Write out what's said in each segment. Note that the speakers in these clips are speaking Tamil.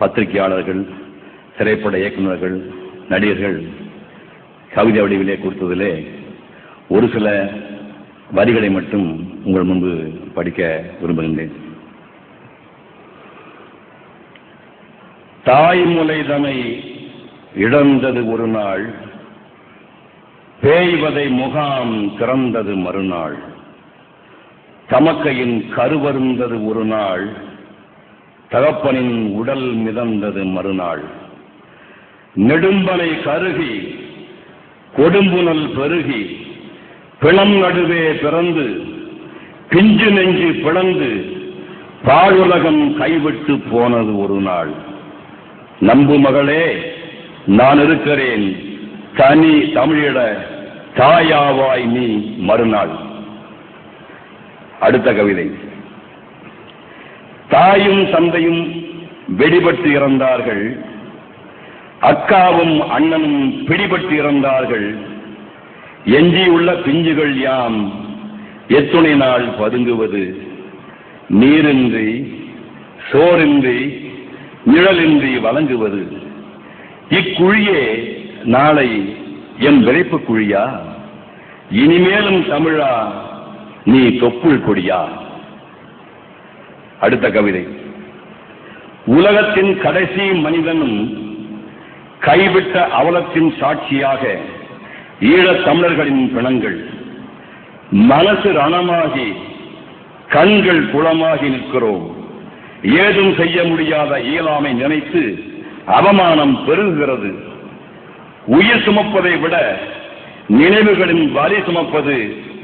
பத்திரிகையாளர்கள், திரைப்பட இயக்குநர்கள், நடிகர்கள் கவிதை வடிவிலே கொடுத்ததிலே ஒரு சில வரிகளை மட்டும் உங்கள் முன்பு படிக்க விரும்புகின்றேன். தாய்முலைதனை இழந்தது ஒரு நாள், பேய்வதை முகாம் திறந்தது மறுநாள். தமக்கையின் கருவருந்தது ஒரு நாள், தகப்பனின் உடல் மிதந்தது மறுநாள். நெடும்பனை கருகி கொடும்புனல் பெருகி பிணம் நடுவே பிறந்து பிஞ்சு நெஞ்சு பிளந்து பாழுலகம் கைவிட்டு போனது ஒரு நாள். நம்பு மகளே, நான் இருக்கிறேன், தனி தமிழிட தாயாவாய் நீ மறுநாள். அடுத்த கவிதை. தாயும் தந்தையும் வெடிபட்டு இறந்தார்கள், அக்காவும் அண்ணனும் பிடிபட்டு இறந்தார்கள். எஞ்சியுள்ள பிஞ்சுகள் யாம் எத்துணை நாள் பதுங்குவது? நீரின்றி சோரின்றி நிழலின்றி வழங்குவது. இக்குழியே நாளை என் விரைப்பு குழியா? இனிமேலும் தமிழா நீ தொப்புள் கொடியா? அடுத்த கவிதை. உலகத்தின் கடைசி மனிதனும் கைவிட்ட அவலத்தின் சாட்சியாக ஈழத் தமிழர்களின் பிணங்கள். மனசு ரணமாகி கண்கள் குளமாகி நிற்கிறோம். ஏதும் செய்ய முடியாத இயலாமை நினைத்து அவமானம் பெருகுகிறது. உயிர் சுமப்பதை விட நினைவுகளின் வலி சுமப்பது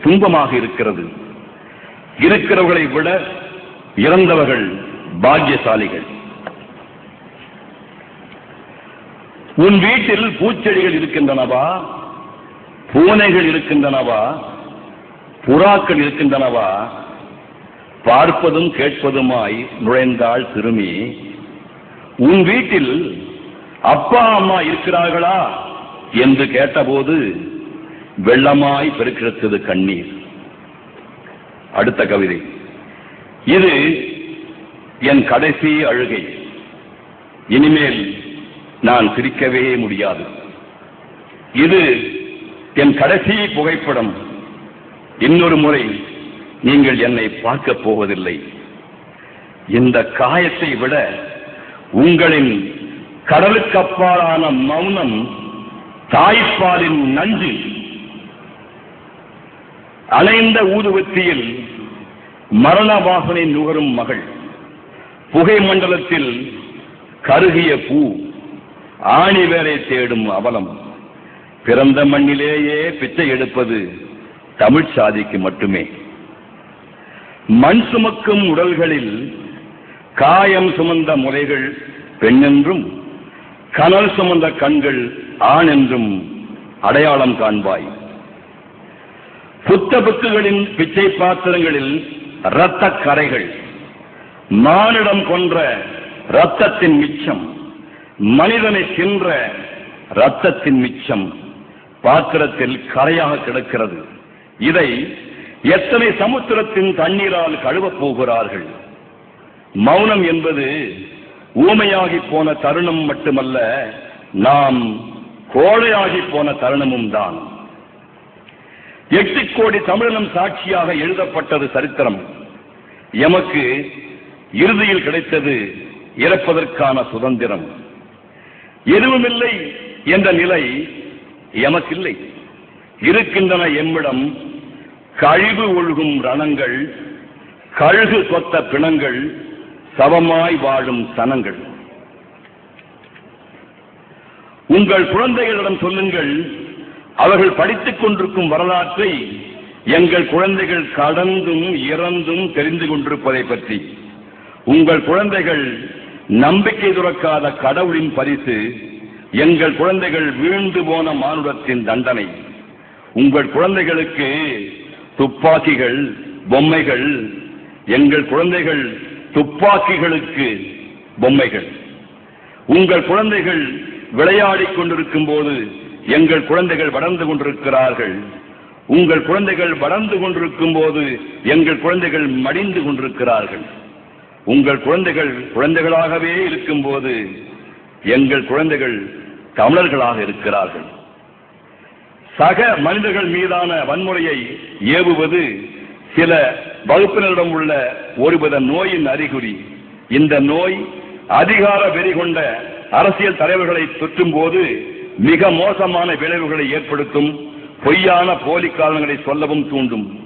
துன்பமாக இருக்கிறது. இருக்கிறவர்களை விட இறந்தவர்கள் பாக்கியசாலிகள். உன் வீட்டில் பூச்செடிகள் இருக்கின்றனவா? பூனைகள் இருக்கின்றனவா? புறாக்கள் இருக்கின்றனவா? பார்ப்பதும் கேட்பதுமாய் நுழைந்தாள் சிறுமி. உன் வீட்டில் அப்பா அம்மா இருக்கிறார்களா என்று கேட்டபோது வெள்ளமாய் பெருக்கிழத்தது கண்ணீர். அடுத்த கவிதை. இது என் கடைசி அழுகை. இனிமேல் நான் சிரிக்கவே முடியாது. இது என் கடைசி புகைப்படம். இன்னொரு முறை நீங்கள் என்னை பார்க்க போவதில்லை. இந்த காயத்தை விட உங்களின் கடலுக்கப்பாலான மௌனம் தாய்ப்பாலின் நஞ்சு. அலைந்த ஊதுவத்தியில் மரண வாசனை நுகரும் மகள், புகை மண்டலத்தில் கருகிய பூ, ஆணி வேரை தேடும் அவலம். பிறந்த மண்ணிலேயே பிச்சை எடுப்பது தமிழ் சாதிக்கு மட்டுமே. மண் சுமக்கும் உடல்களில் காயம் சுமந்த முறைகள் பெண் என்றும், கனல் சுமந்த கண்கள் ஆண் என்றும் அடையாளம் காண்பாய். புத்த புத்துகளின் பிச்சை பாத்திரங்களில் இரத்த கரைகள், மானிடம் கொன்ற இரத்தத்தின் மிச்சம், மனிதனை தின்ற இரத்தத்தின் மிச்சம் பாத்திரத்தில் கரையாக கிடக்கிறது. இதை எத்தனை சமுத்திரத்தின் தண்ணீரால் கழுவப் போகிறார்கள்? மௌனம் என்பது ஊமையாகி போன தருணம் மட்டுமல்ல, நாம் கோழையாகி போன தருணமும் தான். 8 கோடி தமிழினம் சாட்சியாக எழுதப்பட்டது சரித்திரம். எமக்கு இறுதியில் கிடைத்தது இறப்பதற்கான சுதந்திரம். எதுவுமில்லை என்ற நிலை எமக்கில்லை. இருக்கின்றன எம்மிடம் கழிவு ஒழுகும் ரணங்கள், கழுகு சொத்த பிணங்கள், சவமாய் வாழும் சனங்கள். உங்கள் குழந்தைகளிடம் சொல்லுங்கள், அவர்கள் படித்துக் கொண்டிருக்கும் வரலாற்றை எங்கள் குழந்தைகள் கடந்தும் இறந்தும் தெரிந்து கொண்டிருப்பதை பற்றி. உங்கள் குழந்தைகள் நம்பிக்கை துறக்காத கடவுளின் பரிசு, எங்கள் குழந்தைகள் வீழ்ந்து போன மானுடத்தின் தண்டனை. உங்கள் குழந்தைகளுக்கு துப்பாக்கிகள், பொம்மைகள், எங்கள் குழந்தைகள் துப்பாக்கிகளுக்கு பொம்மைகள். உங்கள் குழந்தைகள் விளையாடிக் கொண்டிருக்கும் போது எங்கள் குழந்தைகள் வளர்ந்து கொண்டிருக்கிறார்கள். உங்கள் குழந்தைகள் வளர்ந்து கொண்டிருக்கும் போது எங்கள் குழந்தைகள் மடிந்து கொண்டிருக்கிறார்கள். உங்கள் குழந்தைகள் குழந்தைகளாகவே இருக்கும்போது எங்கள் குழந்தைகள் தமிழர்களாக இருக்கிறார்கள். சக மனிதர்கள் மீதான வன்முறையை ஏவுவது சில வகுப்பினரிடம் உள்ள ஒருவித நோயின் அறிகுறி. இந்த நோய் அதிகார வெறி கொண்ட அரசியல் தலைவர்களை தொற்றும் போது மிக மோசமான விளைவுகளை ஏற்படுத்தும். பொய்யான போலி காரணங்களை சொல்லவும் தூண்டும்.